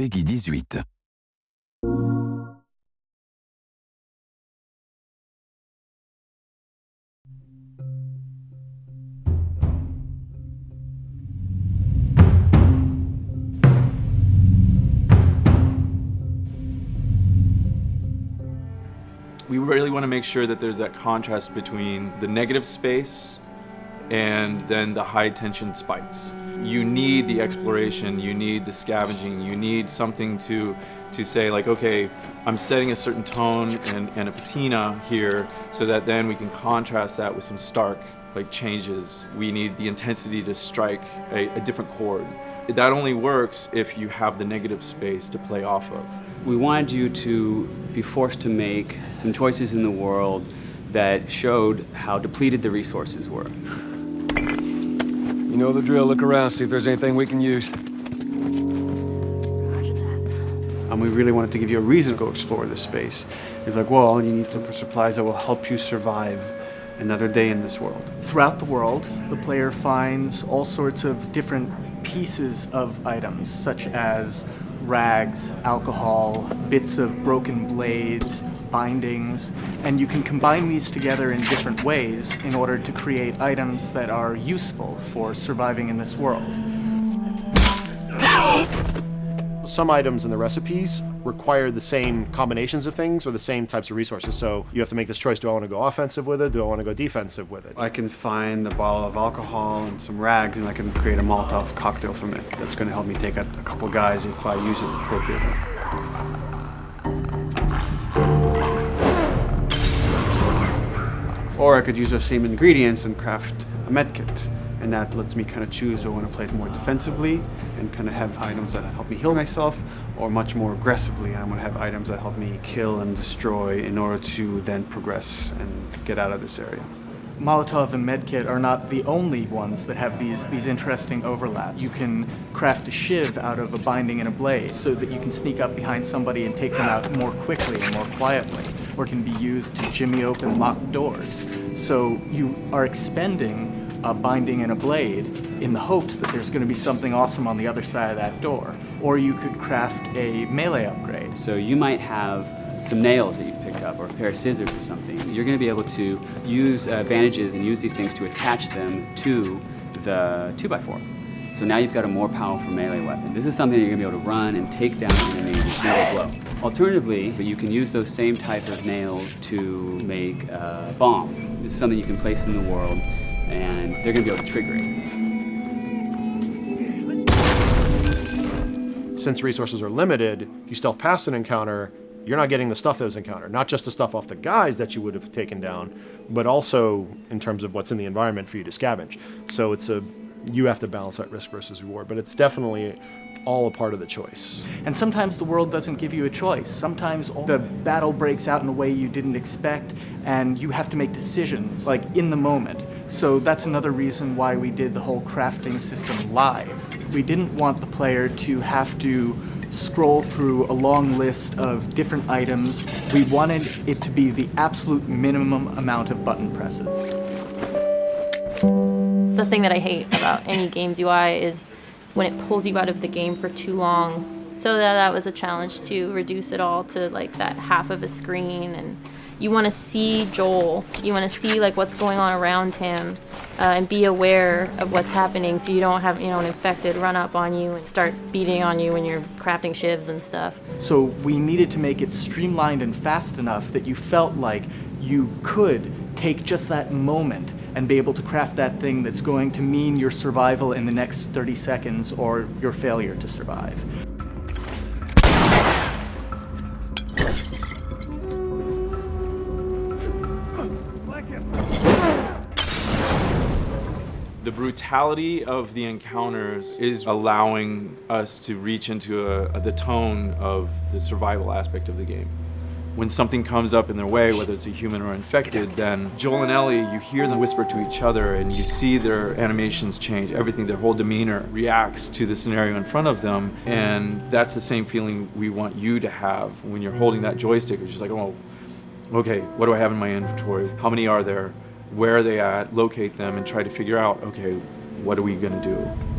Peggy 18. We really want to make sure that there's that contrast between the negative space and then the high tension spikes. You need the exploration, you need the scavenging, you need something to say like, okay, I'm setting a certain tone and a patina here so that then we can contrast that with some stark like changes. We need the intensity to strike a different chord. That only works if you have the negative space to play off of. We wanted you to be forced to make some choices in the world that showed how depleted the resources were. You know the drill. Look around, see if there's anything we can use. And we really wanted to give you a reason to go explore this space. It's like, well, you need to look for supplies that will help you survive another day in this world. Throughout the world, the player finds all sorts of different pieces of items, such as rags, alcohol, bits of broken blades, bindings, and you can combine these together in different ways in order to create items that are useful for surviving in this world. Some items in the recipes require the same combinations of things or the same types of resources. So you have to make this choice, do I want to go offensive with it? Do I want to go defensive with it? I can find a bottle of alcohol and some rags and I can create a Molotov cocktail from it. That's going to help me take out a couple guys if I use it appropriately. Or I could use those same ingredients and craft a medkit. And that lets me kind of choose, do I want to play it more defensively and kind of have items that help me heal myself, or much more aggressively, I'm going to have items that help me kill and destroy in order to then progress and get out of this area. Molotov and Medkit are not the only ones that have these interesting overlaps. You can craft a shiv out of a binding and a blade so that you can sneak up behind somebody and take them out more quickly and more quietly, or it can be used to jimmy open locked doors. So you are expending a binding and a blade in the hopes that there's going to be something awesome on the other side of that door. Or you could craft a melee upgrade. So you might have some nails that you've picked up or a pair of scissors or something. You're going to be able to use bandages and use these things to attach them to the 2x4. So now you've got a more powerful melee weapon. This is something you're going to be able to run and take down an enemy in a single blow. Alternatively, you can use those same type of nails to make a bomb. This is something you can place in the world and they're going to be able to trigger it. Since resources are limited, you stealth past an encounter, you're not getting the stuff that was encountered. Not just the stuff off the guys that you would have taken down, but also in terms of what's in the environment for you to scavenge. So you have to balance that risk versus reward, but it's definitely all a part of the choice. And sometimes the world doesn't give you a choice. Sometimes the battle breaks out in a way you didn't expect, and you have to make decisions, like in the moment. So that's another reason why we did the whole crafting system live. We didn't want the player to have to scroll through a long list of different items. We wanted it to be the absolute minimum amount of button presses. The thing that I hate about any game's UI is when it pulls you out of the game for too long. So that was a challenge to reduce it all to like that half of a screen. And you want to see Joel. You want to see like what's going on around him and be aware of what's happening so you don't have an infected run up on you and start beating on you when you're crafting shivs and stuff. So we needed to make it streamlined and fast enough that you felt like you could take just that moment and be able to craft that thing that's going to mean your survival in the next 30 seconds or your failure to survive. The brutality of the encounters is allowing us to reach into the tone of the survival aspect of the game. When something comes up in their way, whether it's a human or infected, then Joel and Ellie, you hear them whisper to each other and you see their animations change. Everything, their whole demeanor reacts to the scenario in front of them. And that's the same feeling we want you to have when you're holding that joystick. It's just like, oh, okay, what do I have in my inventory? How many are there? Where are they at? Locate them and try to figure out, okay, what are we gonna do?